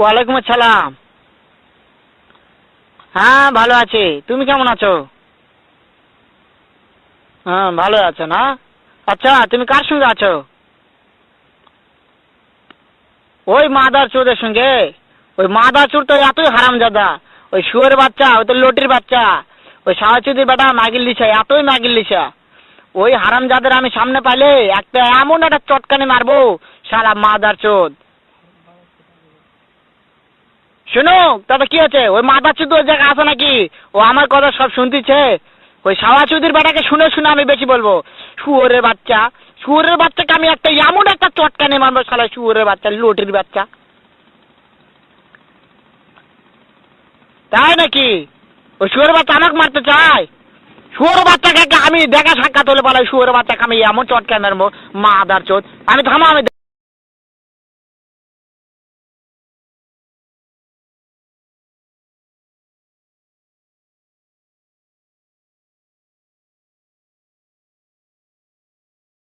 ওয়ালাইকুম আসসালাম। হ্যাঁ ভালো আছি, তুমি কেমন আছো? হ্যাঁ ভালো আছো না? আচ্ছা তুমি কার সঙ্গে আছো? ওই মাদার চোদের সঙ্গে। ওই মাদার চোর তো এতই হারামজাদা। ওই শুয়োরের বাচ্চা, ওই তো লটির বাচ্চা, ওই সাওয়াচুদির বেটা মাগির লিসা, এতই মাগির লিসা। ওই হারামজাদের আমি সামনে পাইলে একটা এমন একটা চটকানি মারবো, শালা মাদার চোদ। শুনো, তাতে কি আছে? ওই মাদার চোদ ওই জায়গায় আছে নাকি? ও আমার কথা সব শুনতিছে। ওই সাওয়াচুদির বেটাকে শুনে শুনে আমি বেশি বলবো। শুয়োরের বাচ্চা, শুয়োরের বাচ্চাকে আমি একটা এমন একটা চটকানি মারবো, শালা শুয়োরের বাচ্চা, লটির বাচ্চা। তাই নাকি? ওই শুয়োরের বাচ্চা আমাকে মারতে চায়? শুয়োরের বাচ্চাকে আমি দেখা সাক্ষাৎ হলে বলে শুয়োরের বাচ্চাকে আমি এমন চটকানি মারবো, মাদার চোদ। আমি থামো, আমি